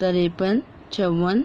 53, 54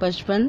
55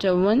54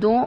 2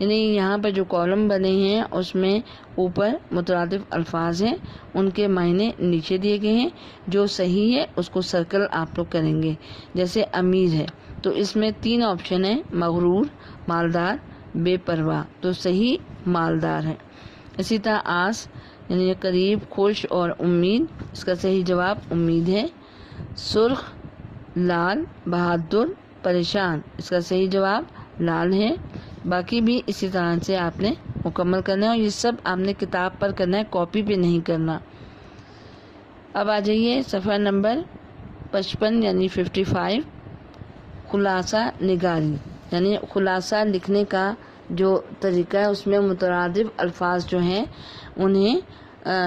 یعنی یہاں پر جو کالم بنے ہیں اس میں اوپر مترادف الفاظ ہیں، ان کے معنی نیچے دیے گئے ہیں، جو صحیح ہے اس کو سرکل آپ لوگ کریں گے۔ جیسے امیر ہے تو اس میں 3 آپشن ہیں، مغرور، مالدار، بے پرواہ، تو صحیح مالدار ہے۔ اسی طرح آس یعنی قریب، خوش اور امید، اس کا صحیح جواب امید ہے۔ سرخ، لال، بہادر، پریشان، اس کا صحیح جواب لال ہے۔ باقی بھی اسی طرح سے آپ نے مکمل کرنا ہے، اور یہ سب آپ نے کتاب پر کرنا ہے، کاپی پہ نہیں کرنا۔ اب آ جائیے صفحہ نمبر 55 یعنی 55، خلاصہ نگاری، یعنی خلاصہ لکھنے کا جو طریقہ ہے اس میں مترادف الفاظ جو ہیں انہیں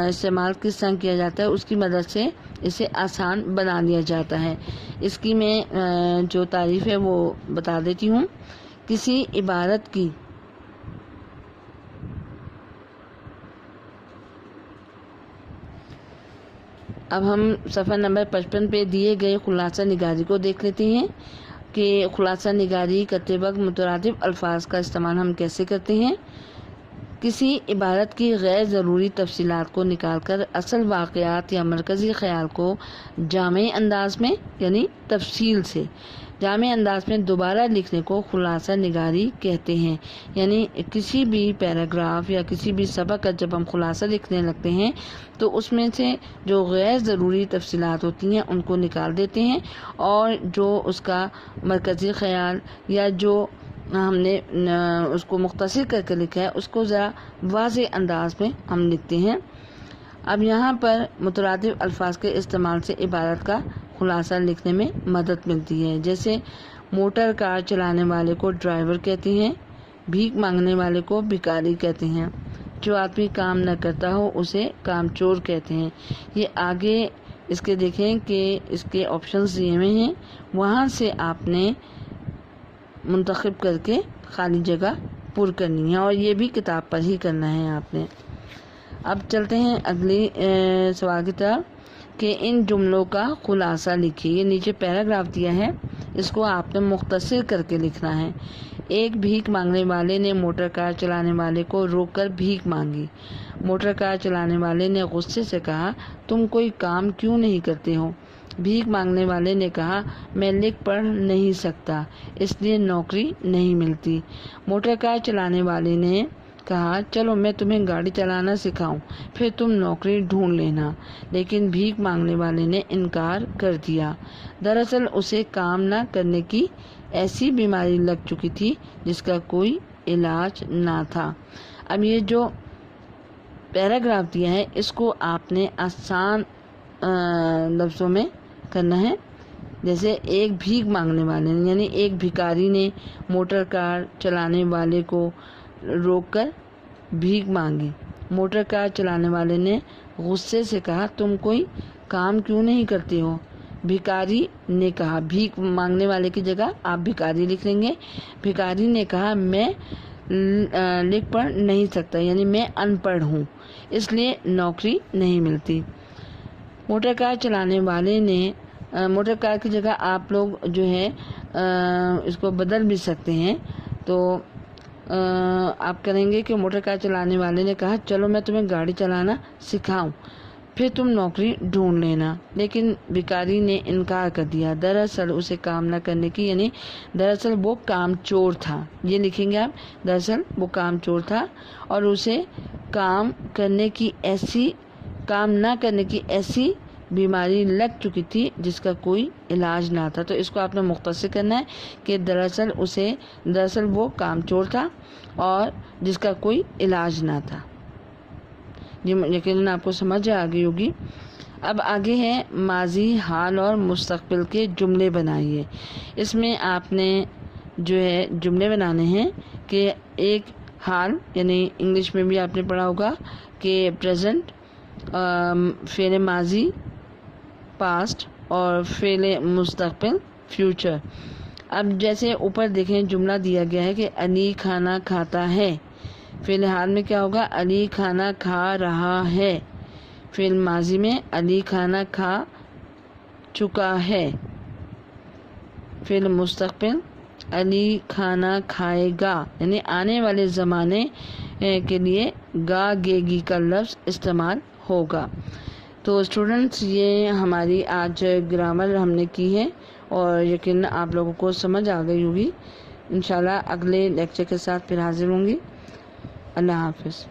استعمال کس طرح کیا جاتا ہے، اس کی مدد سے اسے آسان بنا لیا جاتا ہے۔ اس کی میں جو تعریف ہے وہ بتا دیتی ہوں۔ کسی عبارت کی اب ہم صفحہ نمبر 55 پہ دیے گئے خلاصہ نگاری کو دیکھ لیتے ہیں کہ خلاصہ نگاری کرتے وقت مترادف الفاظ کا استعمال ہم کیسے کرتے ہیں۔ کسی عبارت کی غیر ضروری تفصیلات کو نکال کر اصل واقعات یا مرکزی خیال کو جامع انداز میں یعنی تفصیل سے جامع انداز میں دوبارہ لکھنے کو خلاصہ نگاری کہتے ہیں۔ یعنی کسی بھی پیراگراف یا کسی بھی سبق کا جب ہم خلاصہ لکھنے لگتے ہیں تو اس میں سے جو غیر ضروری تفصیلات ہوتی ہیں ان کو نکال دیتے ہیں، اور جو اس کا مرکزی خیال یا جو ہم نے اس کو مختصر کر کے لکھا ہے اس کو ذرا واضح انداز میں ہم لکھتے ہیں۔ اب یہاں پر مترادف الفاظ کے استعمال سے عبارت کا خلاصہ لکھنے میں مدد ملتی ہے۔ جیسے موٹر کار چلانے والے کو ڈرائیور کہتے ہیں، بھیک مانگنے والے کو بھکاری کہتے ہیں، جو آدمی کام نہ کرتا ہو اسے کام چور کہتے ہیں۔ یہ آگے اس کے دیکھیں کہ اس کے آپشنز دیے ہوئے ہیں، وہاں سے آپ نے منتخب کر کے خالی جگہ پر کرنی ہے، اور یہ بھی کتاب پر ہی کرنا ہے آپ نے۔ اب چلتے ہیں اگلی سوال کی طرف کہ ان جملوں کا خلاصہ لکھیے۔ یہ نیچے پیراگراف دیا ہے، اس کو آپ نے مختصر کر کے لکھنا ہے۔ ایک بھیک مانگنے والے نے موٹر کار چلانے والے کو روک کر بھیک مانگی۔ موٹر کار چلانے والے نے غصے سے کہا، تم کوئی کام کیوں نہیں کرتے ہو؟ بھیک مانگنے والے نے کہا، میں لکھ پڑھ نہیں سکتا اس لیے نوکری نہیں ملتی۔ موٹر کار چلانے والے نے کہا، چلو میں تمہیں گاڑی چلانا سکھاؤں پھر تم نوکری ڈھونڈ لینا، لیکن بھیک مانگنے والے نے انکار کر دیا۔ دراصل اسے کام نہ کرنے کی ایسی بیماری لگ چکی تھی جس کا کوئی علاج نہ تھا۔ اب یہ جو پیراگراف دیا ہے اس کو آپ نے آسان لفظوں میں کرنا ہے۔ جیسے ایک بھیک مانگنے والے یعنی ایک بھکاری نے موٹر کار چلانے والے کو روک کر بھیک مانگی۔ موٹر کار چلانے والے نے غصے سے کہا، تم کوئی کام کیوں نہیں کرتے ہو؟ بھکاری نے کہا، بھیک مانگنے والے کی جگہ آپ بھکاری لکھ لیں گے۔ بھکاری نے کہا، میں لکھ پڑھ نہیں سکتا یعنی میں ان پڑھ ہوں اس لیے نوکری نہیں ملتی۔ موٹر کار چلانے والے نے موٹر کار کی جگہ آپ لوگ جو ہے اس کو بدل بھی سکتے ہیں، تو آپ کریں گے کہ موٹر کار چلانے والے نے کہا، چلو میں تمہیں گاڑی چلانا سکھاؤں پھر تم نوکری ڈھونڈ لینا، لیکن بھکاری نے انکار کر دیا۔ دراصل اسے کام نہ کرنے کی یعنی دراصل وہ کام چور تھا، یہ لکھیں گے آپ، دراصل وہ کام چور تھا اور اسے کام نہ کرنے کی ایسی بیماری لگ چکی تھی جس کا کوئی علاج نہ تھا۔ تو اس کو آپ نے مختصر کرنا ہے کہ دراصل وہ کام چور تھا اور جس کا کوئی علاج نہ تھا۔ یقیناً آپ کو سمجھ آ گئی ہوگی۔ اب آگے ہے ماضی، حال اور مستقبل کے جملے بنائیے۔ اس میں آپ نے جو ہے جملے بنانے ہیں کہ ایک حال یعنی انگلش میں بھی آپ نے پڑھا ہوگا کہ پریزنٹ، فعل ماضی پاسٹ اور فعل مستقبل فیوچر۔ اب جیسے اوپر دیکھیں جملہ دیا گیا ہے کہ علی کھانا کھاتا ہے، فعل حال میں کیا ہوگا؟ علی کھانا کھا رہا ہے۔ فعل ماضی میں علی کھانا کھا چکا ہے۔ فعل مستقبل علی کھانا کھائے گا، یعنی آنے والے زمانے کے لیے گا گے گی کا لفظ استعمال ہوگا۔ تو اسٹوڈنٹس یہ ہماری آج گرامر ہم نے کی ہے اور یقیناً آپ لوگوں کو سمجھ آ گئی ہوگی۔ انشاءاللہ اگلے لیکچر کے ساتھ پھر حاضر ہوں گی۔ اللہ حافظ۔